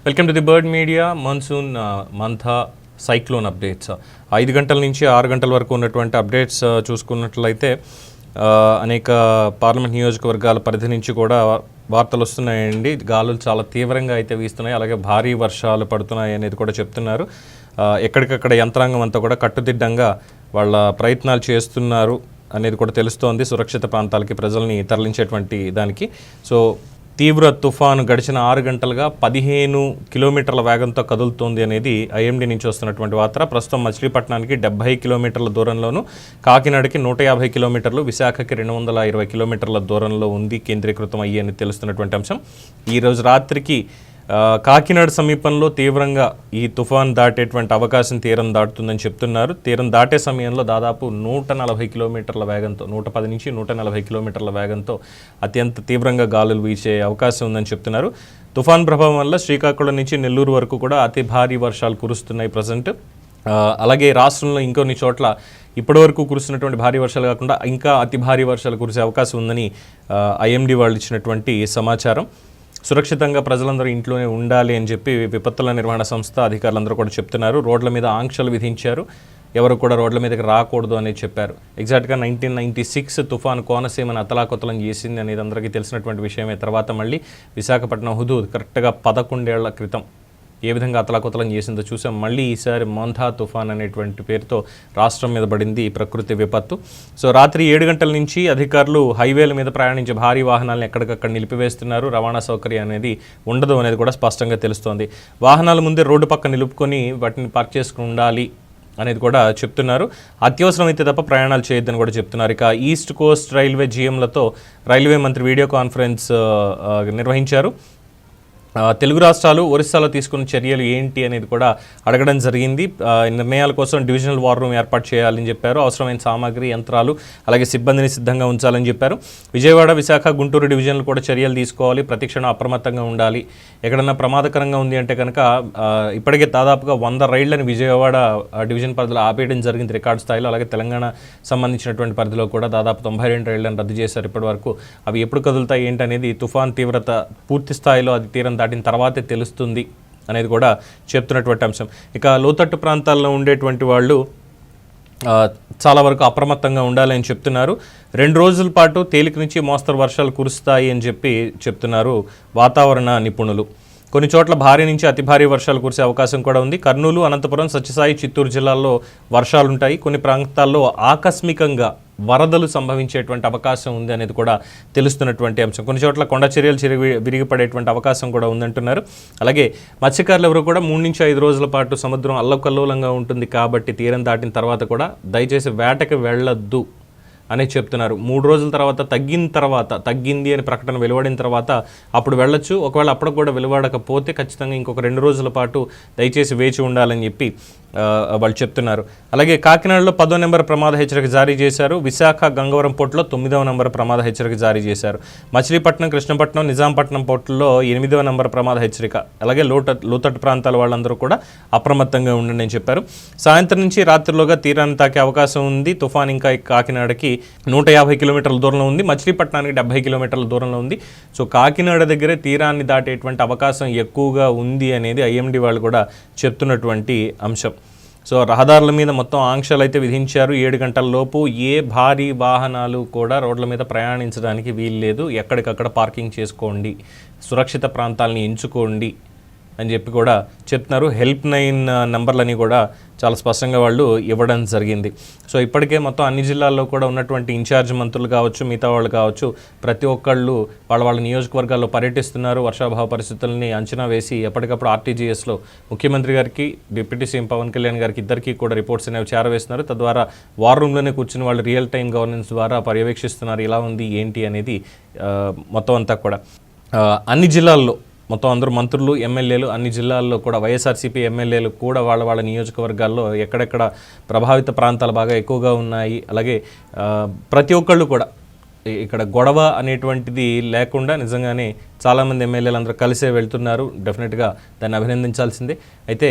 Welcome to the bird media monsoon Mantha cyclone updates. 5 గంటల నుంచి 6 గంటల వరకు ఉన్నటువంటి అప్డేట్స్ చూసుకున్నట్లయితే అనేక పార్లమెంట్ నియోజకవర్గాల పరిధి నుంచి కూడా వార్తలు వస్తున్నాయండి. గాలులు చాలా తీవ్రంగా అయితే వీస్తున్నాయి, అలాగే భారీ వర్షాలు పడుతున్నాయి అనేది కూడా చెప్తున్నారు. ఎక్కడికక్కడ యంత్రాంగం అంతా కూడా కట్టుదిడ్డంగా వాళ్ళ ప్రయత్నాలు చేస్తున్నారు అనేది కూడా తెలుస్తోంది, సురక్షిత ప్రాంతాలకి ప్రజల్ని తరలించేటువంటి దానికి. సో తీవ్ర తుఫాను గడిచిన 6 గంటలుగా 15 కిలోమీటర్ల వేగంతో కదులుతోంది అనేది ఐఎండీ నుంచి వస్తున్నటువంటి వార్త. ప్రస్తుతం మచిలీపట్నానికి 70 కిలోమీటర్ల దూరంలోను, కాకినాడకి 150 కిలోమీటర్లు, విశాఖకి 220 కిలోమీటర్ల దూరంలో ఉంది కేంద్రీకృతం అయ్యి అని తెలుస్తున్నటువంటి అంశం. ఈరోజు రాత్రికి కాకినాడ సమీపంలో తీవ్రంగా ఈ తుఫాన్ దాటేటువంటి అవకాశం తీరం దాటుతుందని చెప్తున్నారు. తీరం దాటే సమయంలో దాదాపు 140 కిలోమీటర్ల వేగంతో 110 నుంచి 140 కిలోమీటర్ల వేగంతో అత్యంత తీవ్రంగా గాలులు వీచే అవకాశం ఉందని చెప్తున్నారు. తుఫాన్ ప్రభావం వల్ల శ్రీకాకుళం నుంచి నెల్లూరు వరకు కూడా అతి భారీ వర్షాలు కురుస్తున్నాయి ప్రజెంట్. అలాగే రాష్ట్రంలో ఇంకొన్ని చోట్ల ఇప్పటివరకు కురుస్తున్నటువంటి భారీ వర్షాలు కాకుండా ఇంకా అతి భారీ వర్షాలు కురిసే అవకాశం ఉందని ఐఎండీ వాళ్ళు ఇచ్చినటువంటి సమాచారం. సురక్షితంగా ప్రజలందరూ ఇంట్లోనే ఉండాలి అని చెప్పి విపత్తుల నిర్వహణ సంస్థ అధికారులందరూ కూడా చెప్తున్నారు. రోడ్ల మీద ఆంక్షలు విధించారు, ఎవరు కూడా రోడ్ల మీదకి రాకూడదు అనేది చెప్పారు. ఎగ్జాక్ట్గా 1996 తుఫాను కోనసీమను అతలాకుతలం చేసింది అనేది అందరికీ తెలిసినటువంటి విషయమే. తర్వాత మళ్ళీ విశాఖపట్నం హుదూద్ కరెక్ట్గా 11 ఏళ్ల క్రితం ఏ విధంగా అతలాకుతలం చేసిందో చూసాం. మళ్ళీ ఈసారి మంథా తుఫాన్ అనేటువంటి పేరుతో రాష్ట్రం మీద పడింది ఈ ప్రకృతి విపత్తు. సో రాత్రి 7 గంటల నుంచి అధికారులు హైవేల మీద ప్రయాణించే భారీ వాహనాలను ఎక్కడికక్కడ నిలిపివేస్తున్నారు. రవాణా సౌకర్యం అనేది ఉండదు అనేది కూడా స్పష్టంగా తెలుస్తోంది. వాహనాల ముందే రోడ్డు పక్క నిలుపుకొని వాటిని పార్క్ చేసుకుని ఉండాలి అనేది కూడా చెప్తున్నారు. అత్యవసరమైతే తప్ప ప్రయాణాలు చేయొద్దని కూడా చెప్తున్నారు. ఇక ఈస్ట్ కోస్ట్ రైల్వే జీఎంలతో రైల్వే మంత్రి వీడియో కాన్ఫరెన్స్ నిర్వహించారు. తెలుగు రాష్ట్రాలు ఒరిస్సాలో తీసుకున్న చర్యలు ఏంటి అనేది కూడా అడగడం జరిగింది. నిర్ణయాల కోసం డివిజనల్ వార్ రూమ్ ఏర్పాటు చేయాలని చెప్పారు. అవసరమైన సామాగ్రి, యంత్రాలు, అలాగే సిబ్బందిని సిద్ధంగా ఉంచాలని చెప్పారు. విజయవాడ, విశాఖ, గుంటూరు డివిజన్లు కూడా చర్యలు తీసుకోవాలి, ప్రతిక్షణం అప్రమత్తంగా ఉండాలి. ఎక్కడన్నా ప్రమాదకరంగా ఉంది అంటే కనుక ఇప్పటికే దాదాపుగా 100 రైళ్లను విజయవాడ డివిజన్ పరిధిలో ఆపేయడం జరిగింది రికార్డు స్థాయిలో. అలాగే తెలంగాణ సంబంధించినటువంటి పరిధిలో కూడా దాదాపు 92 రైళ్లను రద్దు చేశారు ఇప్పటి వరకు. అవి ఎప్పుడు కదులుతాయి ఏంటనేది తుఫాన్ తీవ్రత పూర్తి స్థాయిలో అది తీరం దాటిన తర్వాతే తెలుస్తుంది అనేది కూడా చెప్తున్నటువంటి అంశం. ఇక లోతట్టు ప్రాంతాల్లో ఉండేటువంటి వాళ్ళు చాలా వరకు అప్రమత్తంగా ఉండాలని చెప్తున్నారు. 2 రోజుల పాటు తేలిక నుంచి మోస్తరు వర్షాలు కురుస్తాయి అని చెప్తున్నారు వాతావరణ నిపుణులు. కొన్ని చోట్ల భారీ నుంచి అతి భారీ వర్షాలు కురిసే అవకాశం కూడా ఉంది. కర్నూలు, అనంతపురం, సత్యసాయి, చిత్తూరు జిల్లాల్లో వర్షాలుంటాయి. కొన్ని ప్రాంతాల్లో ఆకస్మికంగా వరదలు సంభవించేటువంటి అవకాశం ఉంది అనేది కూడా తెలుస్తున్నటువంటి అంశం. కొన్ని చోట్ల కొండ చర్యలు విరిగిపడేటువంటి అవకాశం కూడా ఉందంటున్నారు. అలాగే మత్స్యకారులు ఎవరు కూడా 3 నుంచి 5 రోజుల పాటు సముద్రం అల్లకల్లోలంగా ఉంటుంది కాబట్టి తీరం దాటిన తర్వాత కూడా దయచేసి వేటకి వెళ్ళొద్దు అని చెప్తున్నారు. 3 రోజుల తర్వాత తగ్గింది అని ప్రకటన వెలువడిన తర్వాత అప్పుడు వెళ్ళొచ్చు. ఒకవేళ అప్పుడు కూడా వెలువడకపోతే ఖచ్చితంగా ఇంకొక 2 రోజుల పాటు దయచేసి వేచి ఉండాలని చెప్పి వాళ్ళు చెప్తున్నారు. అలాగే కాకినాడలో 10వ నెంబర్ ప్రమాద హెచ్చరిక జారీ చేశారు. విశాఖ, గంగవరం పోర్టులో 9వ నెంబర్ ప్రమాద హెచ్చరిక జారీ చేశారు. మచిలీపట్నం, కృష్ణపట్నం, నిజాంపట్నం పోర్టుల్లో 8వ నెంబర్ ప్రమాద హెచ్చరిక. అలాగే లోతట్టు ప్రాంతాల వాళ్ళందరూ కూడా అప్రమత్తంగా ఉండండి అని చెప్పారు. సాయంత్రం నుంచి రాత్రిలోగా తీరాన్ని తాకే అవకాశం ఉంది. తుఫాన్ ఇంకా కాకినాడకి 150 కిలోమీటర్ల దూరంలో ఉంది, మచిలీపట్నానికి 70 కిలోమీటర్ల దూరంలో ఉంది. సో కాకినాడ దగ్గరే తీరాన్ని దాటేటువంటి అవకాశం ఎక్కువగా ఉంది అనేది ఐఎండీ వాళ్ళు కూడా చెప్తున్నటువంటి అంశం. సో రహదారుల మీద మొత్తం ఆంక్షలు అయితే విధించారు. 7 గంటల లోపు ఏ భారీ వాహనాలు కూడా రోడ్ల మీద ప్రయాణించడానికి వీల్లేదు. ఎక్కడికక్కడ పార్కింగ్ చేసుకోండి, సురక్షిత ప్రాంతాలని ఎంచుకోండి అని చెప్పి కూడా చెప్తున్నారు. హెల్ప్ 9 నంబర్లని కూడా చాలా స్పష్టంగా వాళ్ళు ఇవ్వడం జరిగింది. సో ఇప్పటికే మొత్తం అన్ని జిల్లాల్లో కూడా ఉన్నటువంటి ఇన్ఛార్జ్ మంత్రులు కావచ్చు, మిగతా వాళ్ళు కావచ్చు, ప్రతి ఒక్కళ్ళు వాళ్ళ నియోజకవర్గాల్లో పర్యటిస్తున్నారు. వర్షాభావ పరిస్థితుల్ని అంచనా వేసి ఎప్పటికప్పుడు ఆర్టీజీఎస్లో ముఖ్యమంత్రి గారికి, డిప్యూటీ సీఎం పవన్ కళ్యాణ్ గారికి ఇద్దరికీ కూడా రిపోర్ట్స్ అనేవి చేరవేస్తున్నారు. తద్వారా వార్ రూమ్లోనే కూర్చుని వాళ్ళు రియల్ టైం గవర్నెన్స్ ద్వారా పర్యవేక్షిస్తున్నారు ఎలా ఉంది ఏంటి అనేది మొత్తం అంతా కూడా. అన్ని జిల్లాల్లో మొత్తం అందరూ మంత్రులు, ఎమ్మెల్యేలు అన్ని జిల్లాల్లో కూడా వైఎస్ఆర్సీపీ ఎమ్మెల్యేలు కూడా వాళ్ళ నియోజకవర్గాల్లో ఎక్కడెక్కడ ప్రభావిత ప్రాంతాలు బాగా ఎక్కువగా ఉన్నాయి. అలాగే ప్రతి ఒక్కళ్ళు కూడా ఇక్కడ గొడవ అనేటువంటిది లేకుండా నిజంగానే చాలామంది ఎమ్మెల్యేలు అందరూ కలిసే వెళ్తున్నారు. డెఫినెట్గా దాన్ని అభినందించాల్సిందే. అయితే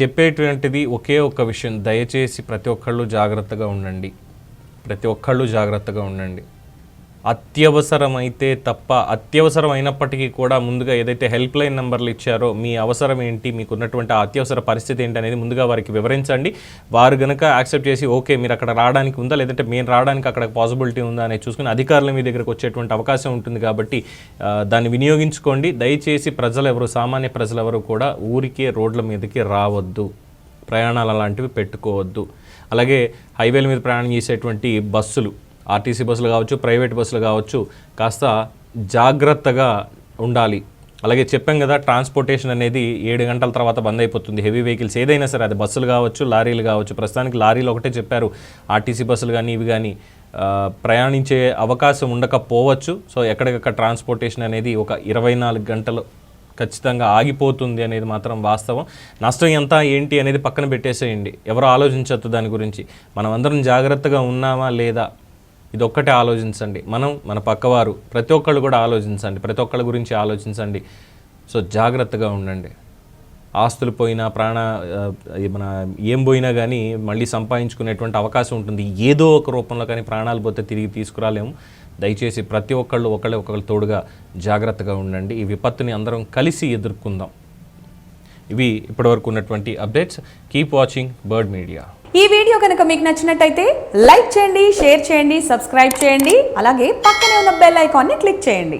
చెప్పేటువంటిది ఒకే ఒక్క విషయం, దయచేసి ప్రతి ఒక్కళ్ళు జాగ్రత్తగా ఉండండి. అత్యవసరమైతే తప్ప, అత్యవసరం అయినప్పటికీ కూడా ముందుగా ఏదైతే హెల్ప్ లైన్ నెంబర్లు ఇచ్చారో మీ అవసరం ఏంటి, మీకు ఉన్నటువంటి ఆ అత్యవసర పరిస్థితి ఏంటి అనేది ముందుగా వారికి వివరించండి. వారు గనక యాక్సెప్ట్ చేసి ఓకే మీరు అక్కడ రావడానికి ఉందా, లేదంటే మేము రావడానికి అక్కడ పాసిబిలిటీ ఉందా అనేది చూసుకుని అధికారులు మీ దగ్గరకు వచ్చేటువంటి అవకాశం ఉంటుంది. కాబట్టి దాన్ని వినియోగించుకోండి. దయచేసి సామాన్య ప్రజలు ఎవరు కూడా ఊరికే రోడ్ల మీదకి రావద్దు, ప్రయాణాలు అలాంటివి పెట్టుకోవద్దు. అలాగే హైవేల మీద ప్రయాణం చేసేటువంటి బస్సులు, ఆర్టీసీ బస్సులు కావచ్చు, ప్రైవేట్ బస్సులు కావచ్చు, కాస్త జాగ్రత్తగా ఉండాలి. అలాగే చెప్పాం కదా, ట్రాన్స్పోర్టేషన్ అనేది 7 గంటల తర్వాత బంద్ అయిపోతుంది. హెవీ వెహికల్స్ ఏదైనా సరే, అది బస్సులు కావచ్చు, లారీలు కావచ్చు. ప్రస్తుతానికి లారీలు ఒకటే చెప్పారు, ఆర్టీసీ బస్సులు కానీ ఇవి కానీ ప్రయాణించే అవకాశం ఉండకపోవచ్చు. సో ఎక్కడికక్కడ ట్రాన్స్పోర్టేషన్ అనేది ఒక 24 గంటలు ఖచ్చితంగా ఆగిపోతుంది అనేది మాత్రం వాస్తవం. నష్టం ఎంత ఏంటి అనేది పక్కన పెట్టేసేయండి, ఎవరు ఆలోచించద్దు దాని గురించి. మనం అందరం జాగ్రత్తగా ఉన్నామా లేదా ఇదొక్కటే ఆలోచించండి. మన పక్కవారు ప్రతి ఒక్కళ్ళు కూడా ఆలోచించండి, ప్రతి ఒక్కళ్ళ గురించి ఆలోచించండి. సో జాగ్రత్తగా ఉండండి. ఆస్తులు పోయినా ఏం పోయినా కానీ మళ్ళీ సంపాదించుకునేటువంటి అవకాశం ఉంటుంది ఏదో ఒక రూపంలో, కానీ ప్రాణాలు పోతే తిరిగి తీసుకురాలేము. దయచేసి ప్రతి ఒక్కళ్ళు ఒకళ్ళు తోడుగా జాగ్రత్తగా ఉండండి. ఈ విపత్తుని అందరం కలిసి ఎదుర్కొందాం. ఇవి ఇప్పటివరకు ఉన్నటువంటి updates. Keep watching bird media. ఈ వీడియో కనుక మీకు నచ్చినట్టయితే లైక్ చేయండి, షేర్ చేయండి, సబ్స్క్రైబ్ చేయండి. అలాగే పక్కనే ఉన్న బెల్ ఐకాన్ని క్లిక్ చేయండి.